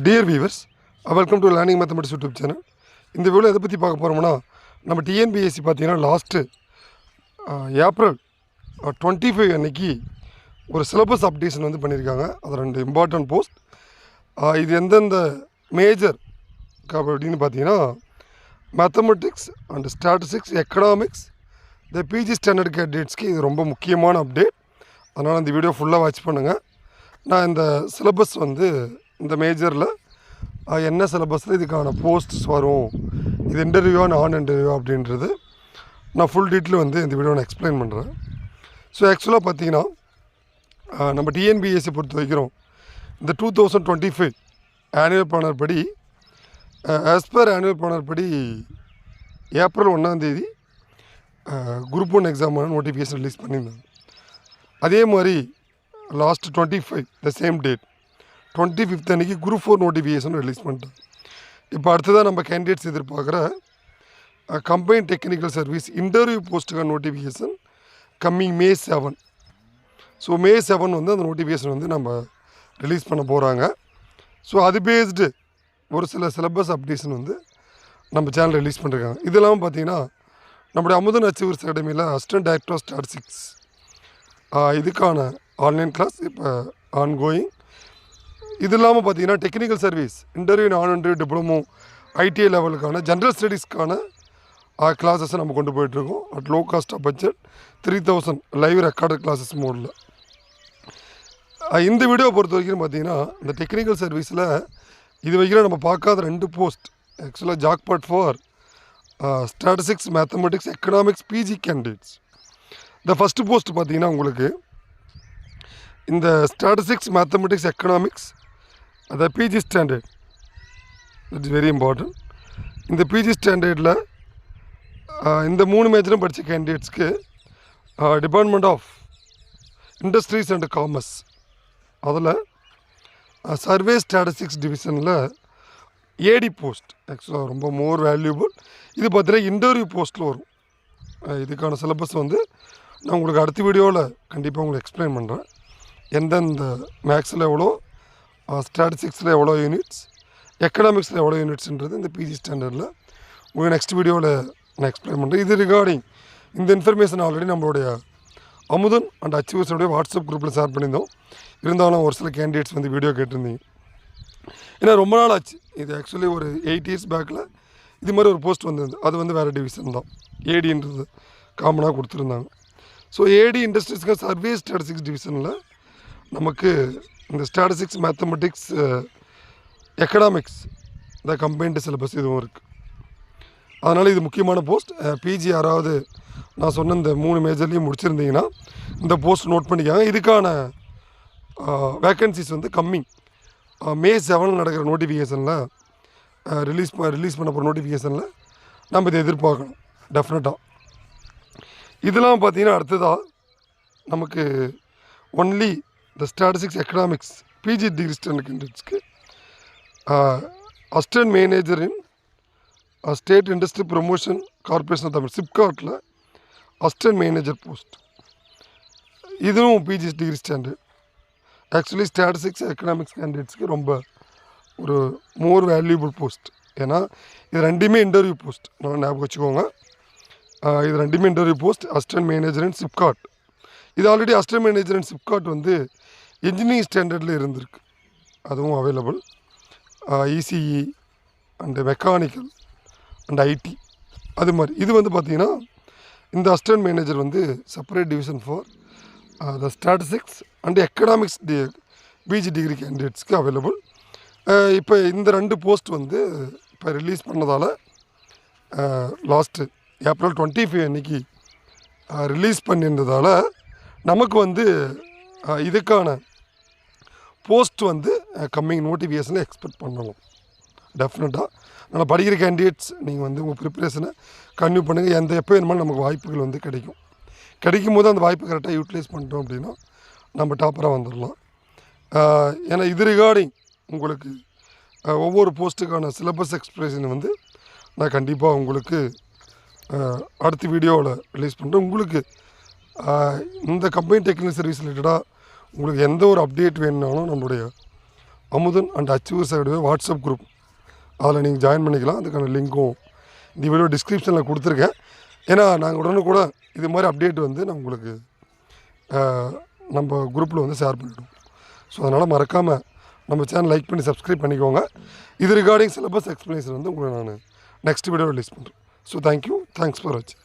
Dear viewers, welcome to learning mathematics YouTube channel. இந்த video எதை பற்றி பார்க்க போகிறோம்னா, நம்ம டிஎன்பிஎஸ்சி பார்த்தீங்கன்னா லாஸ்ட்டு ஏப்ரல் 25 அன்னைக்கு ஒரு சிலபஸ் அப்டேஷன் வந்து பண்ணியிருக்காங்க. அது 2 இம்பார்ட்டன்ட் போஸ்ட். இது எந்தெந்த மேஜர் அப்படின்னு பார்த்தீங்கன்னா, மேத்தமெட்டிக்ஸ் அண்ட் ஸ்டாட்டிஸ்டிக்ஸ், எக்கனாமிக்ஸ், இந்த பிஜி ஸ்டாண்டர்ட் கேண்டிடேட்ஸ்க்கு இது ரொம்ப முக்கியமான அப்டேட். அதனால் இந்த வீடியோ ஃபுல்லாக வாட்ச் பண்ணுங்கள். நான் இந்த சிலபஸ் வந்து இந்த மேஜரில் என்ன சிலபஸில் இதுக்கான போஸ்ட்ஸ் வரும், இது இன்டர்வியூவா நான் இன்டர்வியூவா அப்படின்றது நான் ஃபுல் டீட்டெயில் வந்து இந்த வீடியோ நான் எக்ஸ்பிளைன் பண்ணுறேன். ஸோ ஆக்சுவலாக பார்த்தீங்கன்னா நம்ம டிஎன்பிஎஸ்சி பொறுத்த வைக்கிறோம் இந்த 2025 ஆனுவல் பிளானர் படி ஆஸ் பர் ஆனுவல் பிளானர் படி ஏப்ரல் 1 குரூப் 1 எக்ஸாமான நோட்டிஃபிகேஷன் ரிலீஸ் பண்ணியிருந்தாங்க. அதே மாதிரி லாஸ்ட் 25 த சேம் டேட் 25 அன்றைக்கி குரூப் 4 நோட்டிஃபிகேஷன் ரிலீஸ் பண்ணிட்டாங்க. இப்போ அடுத்ததாக நம்ம கேண்டிடேட்ஸ் எதிர்பார்க்குற கம்பைன் டெக்னிக்கல் சர்வீஸ் இன்டர்வியூ போஸ்ட்டுக்கான notification coming May 7. So May 7 வந்து அந்த நோட்டிஃபிகேஷன் வந்து நம்ம ரிலீஸ் பண்ண போகிறாங்க. ஸோ அது பேஸ்டு ஒரு சில சிலபஸ் அப்டேஷன் வந்து நம்ம சேனல் ரிலீஸ் பண்ணியிருக்காங்க. இது இல்லாமல் பார்த்தீங்கன்னா நம்முடைய அமுதன் அச்சீவர்ஸ் அகாடமியில் அசிஸ்டன்ட் டைரக்டர் ஆஃப் ஸ்டாட்டிஸ்டிக்ஸ் இதுக்கான ஆன்லைன் கிளாஸ் இப்போ ஆன்கோயிங். இது இல்லாமல் பார்த்தீங்கன்னா டெக்னிக்கல் சர்வீஸ் இன்டர்வியூ நான் இன்டர்வியூ டிப்ளமோ ஐடிஐ லெவலுக்கான ஜென்ரல் ஸ்டடீஸ்க்கான கிளாஸஸை நம்ம கொண்டு போயிட்டுருக்கோம். At low cost of budget 3000 live recorded classes மோடில். இந்த வீடியோ பொறுத்த வரைக்கும் பார்த்தீங்கன்னா இந்த டெக்னிக்கல் சர்வீஸில் இது வரைக்கும் நம்ம பார்க்காத 2 போஸ்ட் ஆக்சுவலாக jackpot for statistics, mathematics, economics PG candidates. இந்த ஃபஸ்ட்டு போஸ்ட் பார்த்தீங்கன்னா உங்களுக்கு இந்த ஸ்டாட்டிஸ்டிக்ஸ், மேத்தமெட்டிக்ஸ், எக்கனாமிக்ஸ் அந்த PG standard, it's very important. இந்த பிஜி ஸ்டாண்டர்டில் இந்த 3 மேஜரும் படித்த கேண்டிடேட்ஸ்க்கு department of industries and commerce அதில் சர்வே ஸ்டாட்டிஸ்டிக்ஸ் டிவிஷனில் ஏடி போஸ்ட் ஆக்சுவலாக ரொம்ப மோர் வேல்யூபிள். இது பார்த்தீங்கன்னா இன்டர்வியூ போஸ்ட்டில் வரும். இதுக்கான சிலபஸ் வந்து நான் உங்களுக்கு அடுத்த வீடியோவில் கண்டிப்பாக உங்களுக்கு எக்ஸ்பிளைன் பண்ணுறேன். எந்தெந்த மேக்ஸில் எவ்வளோ, ஸ்டாட்டிஸ்டிக்ஸில் எவ்வளோ யூனிட்ஸ், எக்கனாமிக்ஸில் எவ்வளோ யூனிட்ஸ்ன்றது இந்த பிஜி ஸ்டாண்டர்டில் உங்களுக்கு நெக்ஸ்ட் வீடியோவில் நான் எக்ஸ்பிளைன் பண்ணுறேன். இது ரிகார்டிங் இந்த இன்ஃபர்மேஷன் ஆல்ரெடி நம்மளுடைய அமுதன் அண்ட் அச்சீவர்ஸோடைய வாட்ஸ்அப் குரூப்பில் ஷேர் பண்ணியிருந்தோம். இருந்தாலும் ஒரு சில கேண்டிடேட்ஸ் வந்து வீடியோ கேட்டிருந்தீங்க. ஏன்னா ரொம்ப நாள் ஆச்சு. இது ஆக்சுவலி ஒரு 8 years பேக்கில் இது மாதிரி ஒரு போஸ்ட் வந்திருந்து. அது வந்து வேறு டிவிஷன் தான், ஏடின்றது காமனாக கொடுத்துருந்தாங்க. ஸோ ஏடி இண்டஸ்ட்ரீஸ்க்கு சர்வே ஸ்டாட்டிஸ்டிக்ஸ் டிவிஷனில் நமக்கு இந்த ஸ்டாட்டிஸ்டிக்ஸ், மேத்தமெட்டிக்ஸ், எக்கனாமிக்ஸ் இந்த கம்பைன்டு சிலபஸ் இதுவும் இருக்குது. அதனால் இது முக்கியமான போஸ்ட். பிஜி யாராவது நான் சொன்ன இந்த 3 மேஜர்லேயும் முடிச்சிருந்தீங்கன்னா இந்த போஸ்ட் நோட் பண்ணிக்காங்க. இதுக்கான வேக்கன்சிஸ் வந்து கம்மிங் May 7 நடக்கிற நோட்டிஃபிகேஷனில் ரிலீஸ் பண்ண போகிற நோட்டிஃபிகேஷனில் நம்ம இதை எதிர்பார்க்கணும் டெஃபினட்டாக. இதெல்லாம் பார்த்தீங்கன்னா அடுத்ததாக நமக்கு ஒன்லி இந்த statistics, economics PG degree standard கேண்டிடேட்ஸ்க்கு assistant manager in state industry promotion corporation of Tamil சிப்காட்டில் அசிஸ்டன்ட் மேனேஜர் போஸ்ட். இதுவும் PG degree standard. Actually statistics, economics கேண்டிடேட்ஸ்க்கு ரொம்ப ஒரு மோர் வேல்யூபிள் போஸ்ட். ஏன்னா இது 2மே இன்டர்வியூ போஸ்ட், நல்லா ஞாபகம் வச்சுக்கோங்க. இது 2மே interview post. Assistant manager in SIPCOT, இது already assistant manager in SIPCOT வந்து இன்ஜினியரிங் ஸ்டாண்டர்டில் இருந்திருக்கு, அதுவும் available. ECE and mechanical and IT அது மாதிரி. இது வந்து பார்த்திங்கன்னா இந்த அசிஸ்டன்ட் மேனேஜர் வந்து separate division for the statistics and economics PG degree கேண்டிடேட்ஸ்க்கு அவைலபிள். இப்போ இந்த 2 போஸ்ட் வந்து இப்போ ரிலீஸ் பண்ணதால் லாஸ்ட்டு ஏப்ரல் 25 அன்றைக்கி ரிலீஸ் பண்ணியிருந்ததால் நமக்கு வந்து இதுக்கான போஸ்ட் வந்து கம்மிங் நோட்டிஃபிகேஷனில் எக்ஸ்பெக்ட் பண்ணலாம் டெஃபினட்டாக. நல்லா படிக்கிற கேண்டிடேட்ஸ் நீங்கள் வந்து உங்கள் ப்ரிப்பரேஷனை கன்டினியூ பண்ணுங்கள். எப்போ வேணுமாலும் நமக்கு வாய்ப்புகள் வந்து கிடைக்கும் போது அந்த வாய்ப்பு கரெக்டாக யூட்டிலைஸ் பண்ணிட்டோம் அப்படின்னா நம்ம டாப்பராக வந்துடலாம். ஏன்னா இது ரிகார்டிங் உங்களுக்கு ஒவ்வொரு போஸ்ட்டுக்கான சிலபஸ் எக்ஸ்பிரஷன் வந்து நான் கண்டிப்பாக உங்களுக்கு அடுத்த வீடியோவில் ரிலீஸ் பண்ணுறேன். உங்களுக்கு இந்த கம்பெனி டெக்னிக்கல் சர்வீஸ் ரிலேட்டடாக உங்களுக்கு எந்த ஒரு அப்டேட் வேணுனாலும் நம்மளுடைய அமுதன் அண்ட் அச்சீவர்ஸ் ஆகிடுவே வாட்ஸ்அப் குரூப், அதில் நீங்கள் ஜாயின் பண்ணிக்கலாம். அதுக்கான லிங்க்கும் இந்த வீடியோ டிஸ்கிரிப்ஷனில் கொடுத்துருக்கேன். ஏன்னா நாங்கள் உடனே இது மாதிரி அப்டேட் வந்து நான் உங்களுக்கு நம்ம குரூப்பில் வந்து ஷேர் பண்ணிவிடுவோம். ஸோ அதனால் மறக்காமல் நம்ம சேனல் லைக் பண்ணி சப்ஸ்கிரைப் பண்ணிக்கோங்க. இது ரிகார்டிங் சிலபஸ் எக்ஸ்ப்ளனேஷன் வந்து உங்களுக்கு நான் நெக்ஸ்ட் வீடியோ ரிலீஸ் பண்ணுறேன். ஸோ தேங்க்யூ, தேங்க்ஸ் ஃபார் வாட்சிங்.